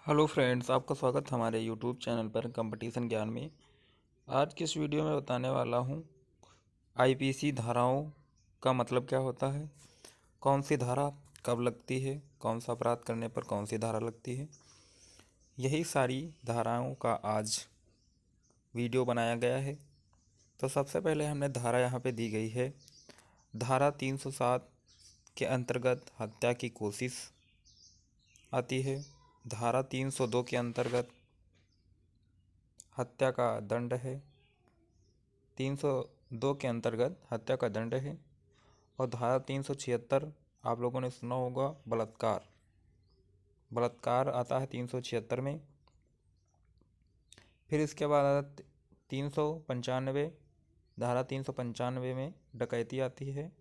Hello friends, आपका स्वागत हमारे यूट्यूब चैनल पर कंपटीशन ज्ञान में। आज की इस वीडियो में बताने वाला हूँ आईपीसी धाराओं का मतलब क्या होता है, कौन सी धारा कब लगती है, कौन सा अपराध करने पर कौन सी धारा लगती है। यही सारी धाराओं का आज वीडियो बनाया गया है। तो सबसे पहले हमने धारा यहाँ पे दी गई है। धारा 307 के अंतर्गत हत्या की कोशिश आती है। धारा 302 के अंतर्गत हत्या का दंड है। 302 के अंतर्गत हत्या का दंड है। और धारा 376 आप लोगों ने सुना होगा, बलात्कार। बलात्कार आता है 376 में। फिर इसके बाद आता 395, धारा 395 में डकैती आती है।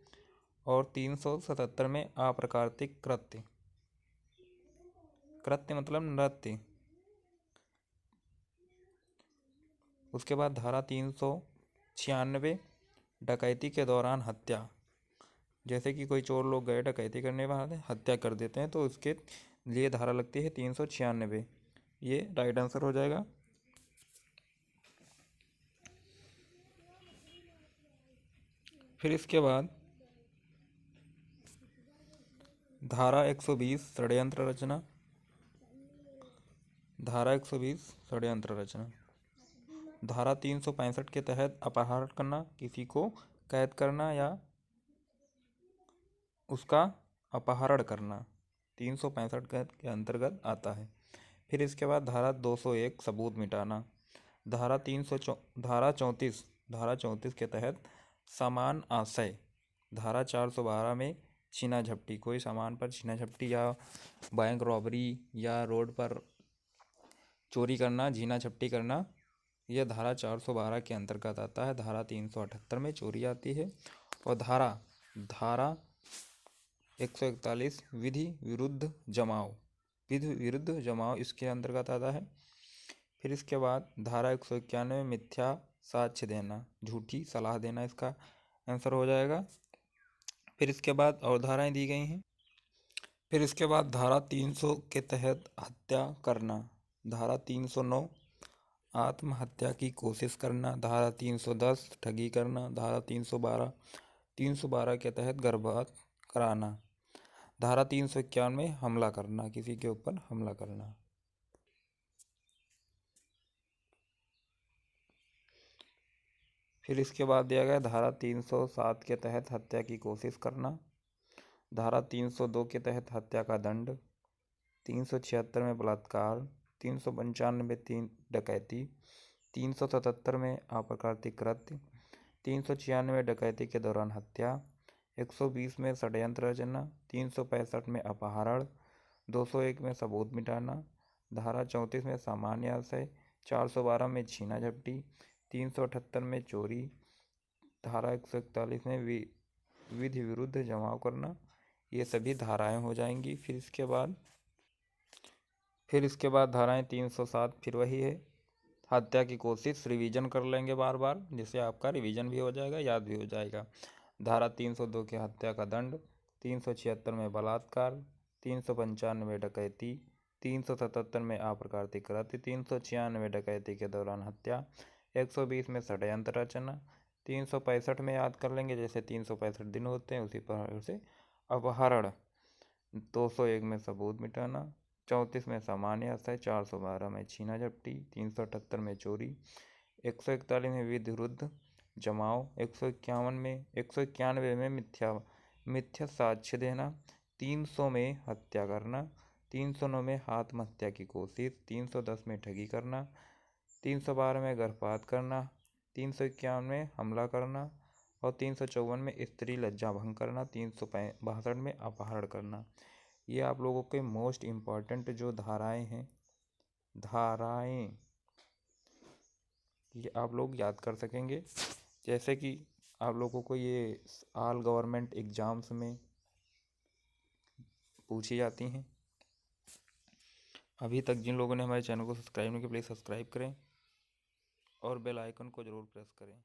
और 377 में अप्राकृतिक कृत्य। कृत्य मतलब नृत्य। उसके बाद धारा 396 डकैती के दौरान हत्या। जैसे कि कोई चोर लोग गए डकैती करने वाले हत्या कर देते हैं, तो उसके लिए धारा लगती है 396। ये राइट आंसर हो जाएगा। फिर इसके बाद धारा 120 षड्यंत्र रचना। धारा 120 षड्यंत्र रचना। धारा 365 के तहत अपहरण करना, किसी को कैद करना या उसका अपहरण करना 365 के अंतर्गत आता है। फिर इसके बाद धारा 201 सबूत मिटाना। धारा 34 के तहत समान आशय। धारा 412 में छीना झपटी, कोई सामान पर छीना झपटी या बैंक रॉबरी या रोड पर चोरी करना, छीना झपटी करना, यह धारा 412 के अंतर्गत आता है। धारा 378 में चोरी आती है। और धारा 141 विधि विरुद्ध जमाव इसके अंतर्गत आता है। फिर इसके बाद धारा 191 में मिथ्या साक्ष्य देना, झूठी सलाह देना, इसका आंसर हो जाएगा। फिर इसके बाद और धाराएं दी गई हैं। फिर इसके बाद धारा 300 के तहत हत्या करना। धारा 309 आत्महत्या की कोशिश करना। धारा 310 ठगी करना। धारा 312 के तहत गर्भपात कराना। धारा 351 में हमला करना, किसी के ऊपर हमला करना। फिर इसके बाद दिया गया धारा 307 के तहत हत्या की कोशिश करना। धारा 302 के तहत हत्या का दंड। 376 में बलात्कार। 395 में डकैती। 377 में अप्राकृतिक कृत्य। 396 में डकैती के दौरान हत्या। 120 में षड्यंत्र रचना। 365 में अपहरण। 201 में सबूत मिटाना। धारा 34 में सामान्य आशय। 412 में छीना झपटी। 378 में चोरी। धारा 141 में विधि विरुद्ध जमाव करना। ये सभी धाराएं हो जाएंगी। फिर इसके बाद धाराएं 307 फिर वही है, हत्या की कोशिश। रिवीजन कर लेंगे बार बार, जिससे आपका रिवीजन भी हो जाएगा, याद भी हो जाएगा। धारा 302 की हत्या का दंड। 376 में बलात्कार। 395 में डकैती। 377 में अप्राकृतिक कृत्य। 396 में डकैती के दौरान हत्या। 120 में षड्यंत्र रचना। 365 में याद कर लेंगे, जैसे 365 दिन होते हैं उसी प्रकार से अपहरण। 201 में सबूत मिटाना। 34 में सामान्य आशय। 412 में छीना झपटी। 378 में चोरी। 141 में विधि विरुद्ध जमाव। 191 में मिथ्या साक्ष्य देना। 300 में हत्या करना। 309 में आत्महत्या की कोशिश। 310 में ठगी करना। 312 में गर्भपात करना। 351 में हमला करना। और 354 में स्त्री लज्जा भंग करना। 362 में अपहरण करना। ये आप लोगों के मोस्ट इम्पॉर्टेंट जो धाराएं हैं, ये आप लोग याद कर सकेंगे। जैसे कि आप लोगों को ये ऑल गवर्नमेंट एग्जाम्स में पूछी जाती हैं। अभी तक जिन लोगों ने हमारे चैनल को सब्सक्राइब नहीं किया, प्लीज़ सब्सक्राइब करें और बेल आइकन को ज़रूर प्रेस करें।